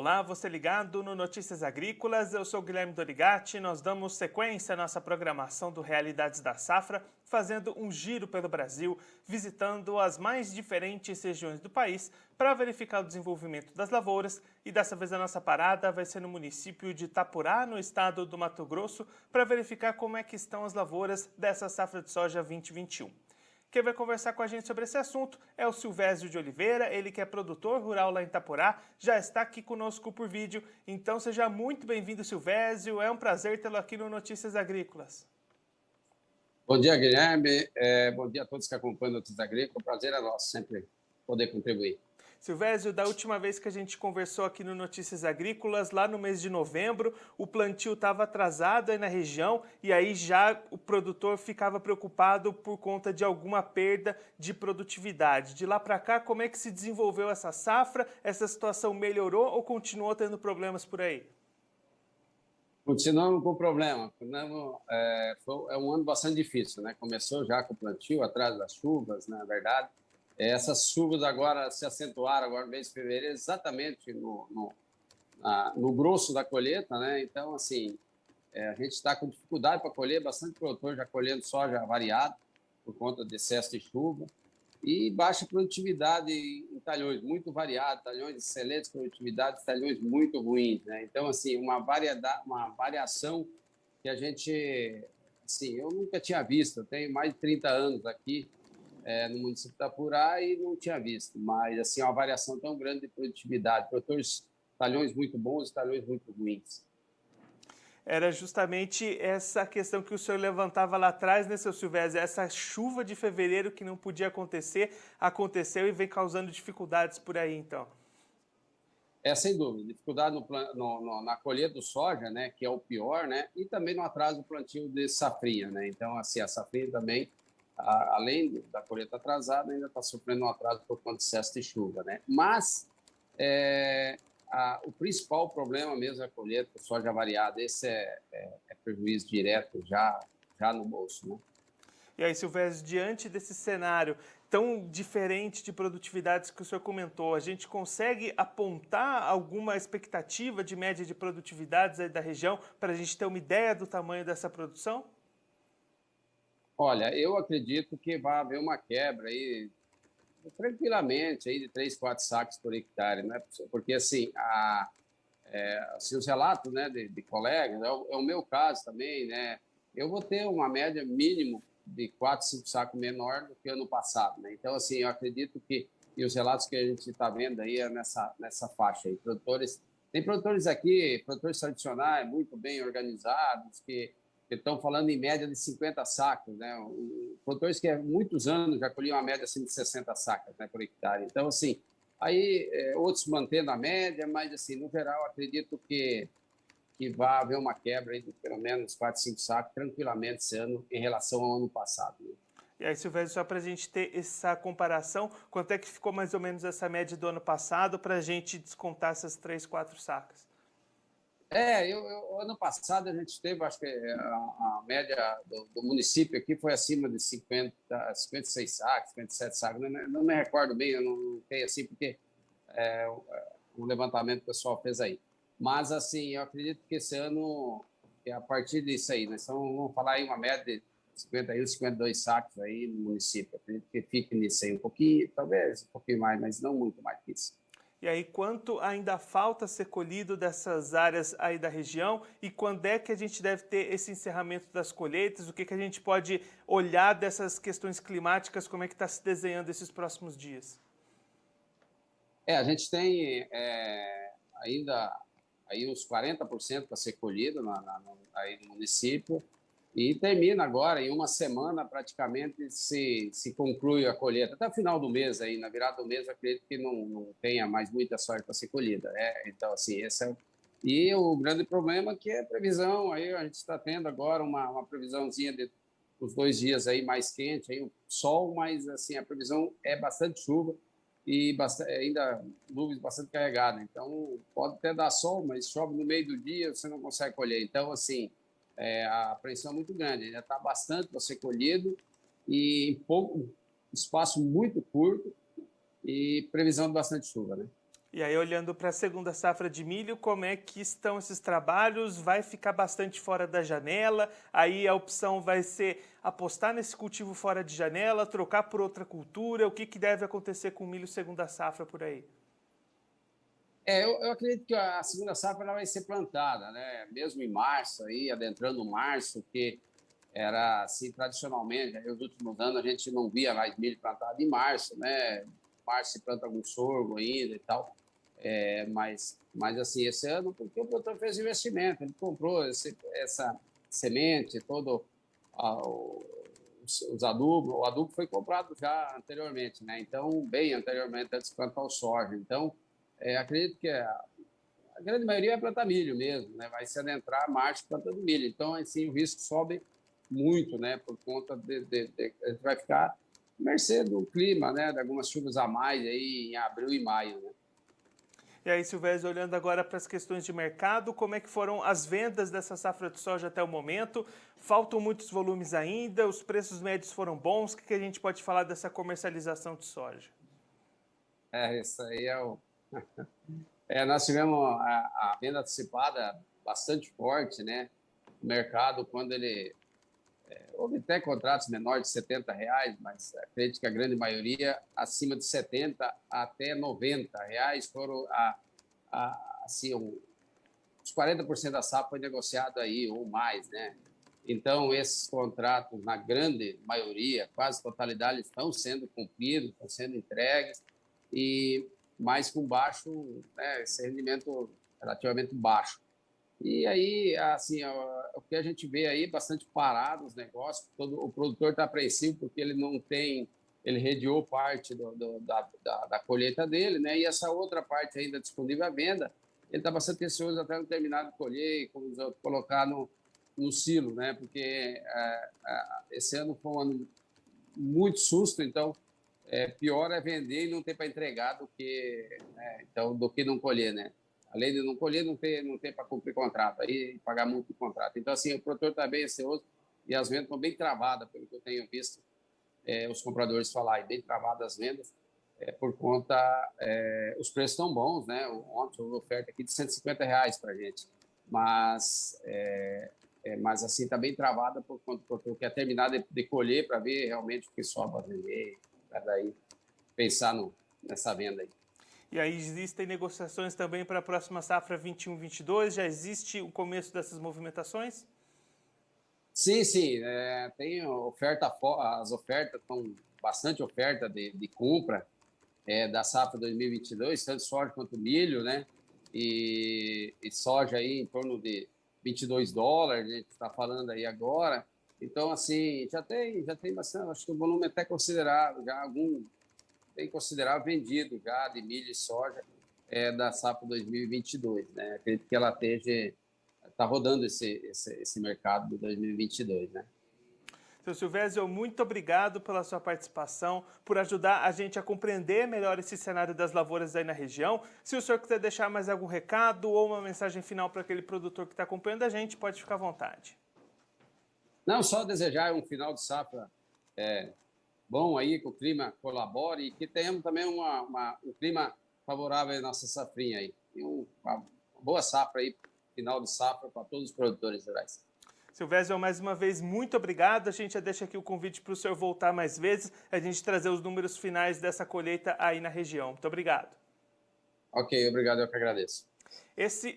Olá, você ligado no Notícias Agrícolas, eu sou Guilherme Dorigatti. Nós damos sequência à nossa programação do Realidades da Safra, fazendo um giro pelo Brasil, visitando as mais diferentes regiões do país para verificar o desenvolvimento das lavouras. E dessa vez a nossa parada vai ser no município de Itapurá, no estado do Mato Grosso, para verificar como é que estão as lavouras dessa safra de soja 2021. Quem vai conversar com a gente sobre esse assunto é o Silvésio de Oliveira, ele que é produtor rural lá em Itapurá, já está aqui conosco por vídeo. Então seja muito bem-vindo, Silvésio, é um prazer tê-lo aqui no Notícias Agrícolas. Bom dia, Guilherme, bom dia a todos que acompanham Notícias Agrícolas, o prazer é nosso sempre poder contribuir. Silvésio, da última vez que a gente conversou aqui no Notícias Agrícolas, lá no mês de novembro, o plantio estava atrasado aí na região e aí já o produtor ficava preocupado por conta de alguma perda de produtividade. De lá para cá, como é que se desenvolveu essa safra? Essa situação melhorou ou continuou tendo problemas por aí? Continuamos com o problema, é um ano bastante difícil, né? Começou já com o plantio, atrás das chuvas, na verdade. Essas chuvas agora se acentuaram agora no mês de fevereiro, exatamente no grosso da colheita, né? Então, assim, a gente está com dificuldade para colher, bastante produtor já colhendo soja variado por conta de excesso de chuva e baixa produtividade em talhões muito variados, talhões de excelentes produtividades, talhões muito ruins, né? Então, assim, uma variação que a gente, assim, eu nunca tinha visto. Eu tenho mais de 30 anos aqui no município de Itapurá e não tinha visto, mas, assim, uma variação tão grande de produtividade, produtores, talhões muito bons e talhões muito ruins. Era justamente essa questão que o senhor levantava lá atrás, né, seu Silvésio? Essa chuva de fevereiro que não podia acontecer, aconteceu e vem causando dificuldades por aí, então. Sem dúvida, dificuldade na colheita do soja, né, que é o pior, né, e também no atraso do plantio de safrinha, né. Então, assim, a safrinha também, além da colheita atrasada, ainda está sofrendo um atraso por conta de excesso de chuva, né. Mas o principal problema mesmo é a colheita do soja variada. Esse é prejuízo direto já no bolso, né. E aí, Silvésio, diante desse cenário tão diferente de produtividades que o senhor comentou, a gente consegue apontar alguma expectativa de média de produtividades aí da região para a gente ter uma ideia do tamanho dessa produção? Olha, eu acredito que vai haver uma quebra aí tranquilamente aí de 3, 4 sacos por hectare, né? Porque assim, assim os relatos, né, de colegas, é o meu caso também, né? Eu vou ter uma média mínimo de 4, 5 sacos menor do que ano passado, né? Então, assim, eu acredito que, e os relatos que a gente está vendo aí é nessa faixa aí. Tem produtores aqui, produtores tradicionais, muito bem organizados, que estão falando em média de 50 sacos, né? Produtores que há muitos anos já colhiam uma média assim, de 60 sacas, né, por hectare. Então, assim, aí outros mantendo a média, mas, assim, no geral, acredito que vai haver uma quebra aí de pelo menos 4, 5 sacos tranquilamente esse ano em relação ao ano passado, né? E aí, Silvésio, só para a gente ter essa comparação, quanto é que ficou mais ou menos essa média do ano passado para a gente descontar essas 3, 4 sacas? Ano passado a gente teve, acho que a média do município aqui foi acima de 56 sacos, 57 sacos, não me recordo bem, eu não tenho assim, porque o levantamento que o pessoal fez aí. Mas, assim, eu acredito que esse ano, que a partir disso aí, nós vamos falar em uma média de 51, 52 sacos aí no município. Eu acredito que fique nisso aí um pouquinho, talvez um pouquinho mais, mas não muito mais que isso. E aí, quanto ainda falta ser colhido dessas áreas aí da região e quando é que a gente deve ter esse encerramento das colheitas? O que a gente pode olhar dessas questões climáticas, como é que está se desenhando esses próximos dias? A gente tem ainda aí uns 40% para ser colhido aí no município e termina agora, em uma semana praticamente se conclui a colheita. Até o final do mês, aí, na virada do mês, eu acredito que não tenha mais muita sorte para ser colhida. Então, assim, esse é E o grande problema é que é a previsão, aí a gente está tendo agora uma previsãozinha de os 2 dias aí mais quente, aí o sol, mas assim, a previsão é bastante chuva e ainda nuvens bastante carregadas. Então, pode até dar sol, mas chove no meio do dia, você não consegue colher. Então, assim, a apreensão é muito grande, ainda está bastante para ser colhido e em pouco espaço muito curto e previsão de bastante chuva, né? E aí, olhando para a segunda safra de milho, como é que estão esses trabalhos? Vai ficar bastante fora da janela? Aí a opção vai ser apostar nesse cultivo fora de janela, trocar por outra cultura? O que, que deve acontecer com o milho segunda safra por aí? Eu acredito que a segunda safra ela vai ser plantada, né? Mesmo em março, aí, adentrando março, que era assim, tradicionalmente, nos últimos anos a gente não via mais milho plantado em março, né? Março se planta algum sorgo ainda e tal. Mas assim, esse ano, porque o produtor fez investimento, ele comprou essa semente, todo os adubos, o adubo foi comprado já anteriormente, né? Então, bem anteriormente, antes de plantar o soja. Então, acredito que a grande maioria vai plantar milho mesmo, né? Vai se adentrar março plantando milho. Então, assim, o risco sobe muito, né? Por conta a gente vai ficar à mercê do clima, né? De algumas chuvas a mais aí em abril e maio, né? E aí, Silvésio, olhando agora para as questões de mercado, como é que foram as vendas dessa safra de soja até o momento? Faltam muitos volumes ainda, os preços médios foram bons, o que a gente pode falar dessa comercialização de soja? Isso aí nós tivemos a venda antecipada bastante forte, né? O mercado, quando ele houve até contratos menores de R$ 70, mas acredito que a grande maioria, acima de 70 até R$ 90, foram assim, os 40% da safra foi negociado aí, ou mais, né? Então, esses contratos, na grande maioria, quase totalidade, estão sendo cumpridos, estão sendo entregues, e mais com baixo, né, esse rendimento relativamente baixo. E aí, assim, o que a gente vê aí, bastante parado os negócios, o produtor está apreensivo porque ele não tem, ele rediou parte da colheita dele, né? E essa outra parte ainda disponível à venda, ele está bastante ansioso até não terminar de colher e colocar no silo, né? Porque esse ano foi um ano muito susto, então pior é vender e não ter para entregar do que não colher, né? Além de não colher, não ter para cumprir contrato, aí pagar muito de contrato. Então, assim, o produtor está bem ansioso e as vendas estão bem travadas, pelo que eu tenho visto os compradores falarem, bem travadas as vendas, por conta, os preços estão bons, né? Ontem houve oferta aqui de R$ 150 para a gente, mas assim, está bem travada por conta do produtor quer terminar de colher para ver realmente o que sobra para vender, para daí pensar nessa venda aí. E aí existem negociações também para a próxima safra 21-22? Já existe o começo dessas movimentações? Sim, sim. Tem oferta, as ofertas estão bastante oferta de compra da safra 2022, tanto soja quanto milho, né? E soja aí em torno de US$ 22, a gente está falando aí agora. Então, assim, já tem bastante, acho que o volume até considerável, já algum bem considerável vendido já de milho e soja da safra 2022, né? Acredito que ela está rodando esse mercado de 2022, né? Seu Silvésio, muito obrigado pela sua participação, por ajudar a gente a compreender melhor esse cenário das lavouras aí na região. Se o senhor quiser deixar mais algum recado ou uma mensagem final para aquele produtor que está acompanhando a gente, pode ficar à vontade. Não, só desejar um final de safra bom aí, que o clima colabore e que tenhamos também um clima favorável à nossa safrinha aí. E uma boa safra aí, final de safra para todos os produtores rurais. Silvésio, mais uma vez, muito obrigado. A gente já deixa aqui o convite para o senhor voltar mais vezes, a gente trazer os números finais dessa colheita aí na região. Muito obrigado. Ok, obrigado, eu que agradeço.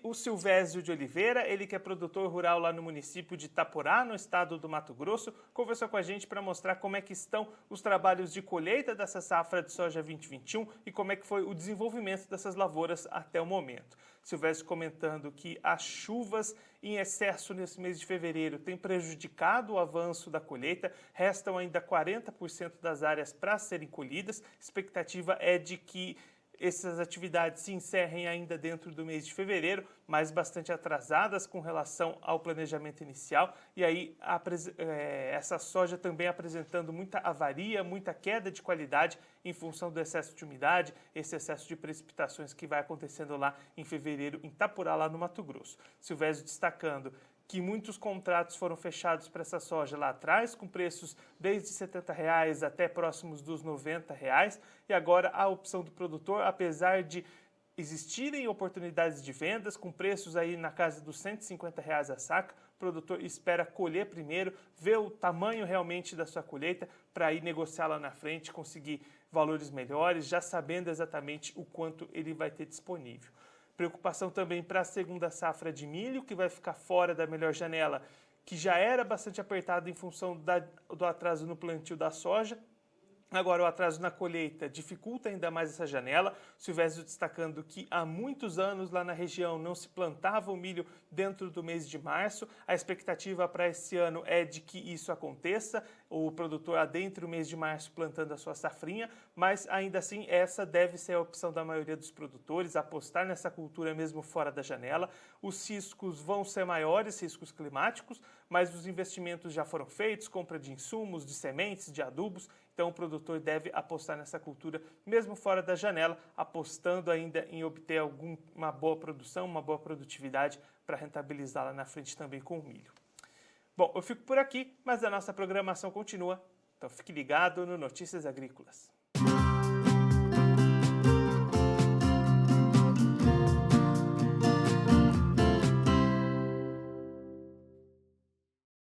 O Silvésio de Oliveira, ele que é produtor rural lá no município de Itaporá, no estado do Mato Grosso, conversou com a gente para mostrar como é que estão os trabalhos de colheita dessa safra de soja 2021 e como é que foi o desenvolvimento dessas lavouras até o momento. Silvésio comentando que as chuvas em excesso nesse mês de fevereiro têm prejudicado o avanço da colheita, restam ainda 40% das áreas para serem colhidas, expectativa é de que essas atividades se encerrem ainda dentro do mês de fevereiro, mas bastante atrasadas com relação ao planejamento inicial. E aí essa soja também apresentando muita avaria, muita queda de qualidade em função do excesso de umidade, esse excesso de precipitações que vai acontecendo lá em fevereiro em Itaporá, lá no Mato Grosso. Silvésio destacando que muitos contratos foram fechados para essa soja lá atrás, com preços desde R$ 70 até próximos dos R$ 90, e agora a opção do produtor, apesar de existirem oportunidades de vendas com preços aí na casa dos R$ 150 a saca, o produtor espera colher primeiro, ver o tamanho realmente da sua colheita para ir negociar lá na frente, conseguir valores melhores, já sabendo exatamente o quanto ele vai ter disponível. Preocupação também para a segunda safra de milho, que vai ficar fora da melhor janela, que já era bastante apertada em função do atraso no plantio da soja. Agora, o atraso na colheita dificulta ainda mais essa janela. Silvésio destacando que há muitos anos lá na região não se plantava o milho dentro do mês de março. A expectativa para esse ano é de que isso aconteça, o produtor adentre o mês de março plantando a sua safrinha, mas ainda assim essa deve ser a opção da maioria dos produtores, apostar nessa cultura mesmo fora da janela. Os riscos vão ser maiores, riscos climáticos, mas os investimentos já foram feitos, compra de insumos, de sementes, de adubos. Então o produtor deve apostar nessa cultura mesmo fora da janela, apostando ainda em obter uma boa produção, uma boa produtividade para rentabilizar lá na frente também com o milho. Bom, eu fico por aqui, mas a nossa programação continua, então fique ligado no Notícias Agrícolas.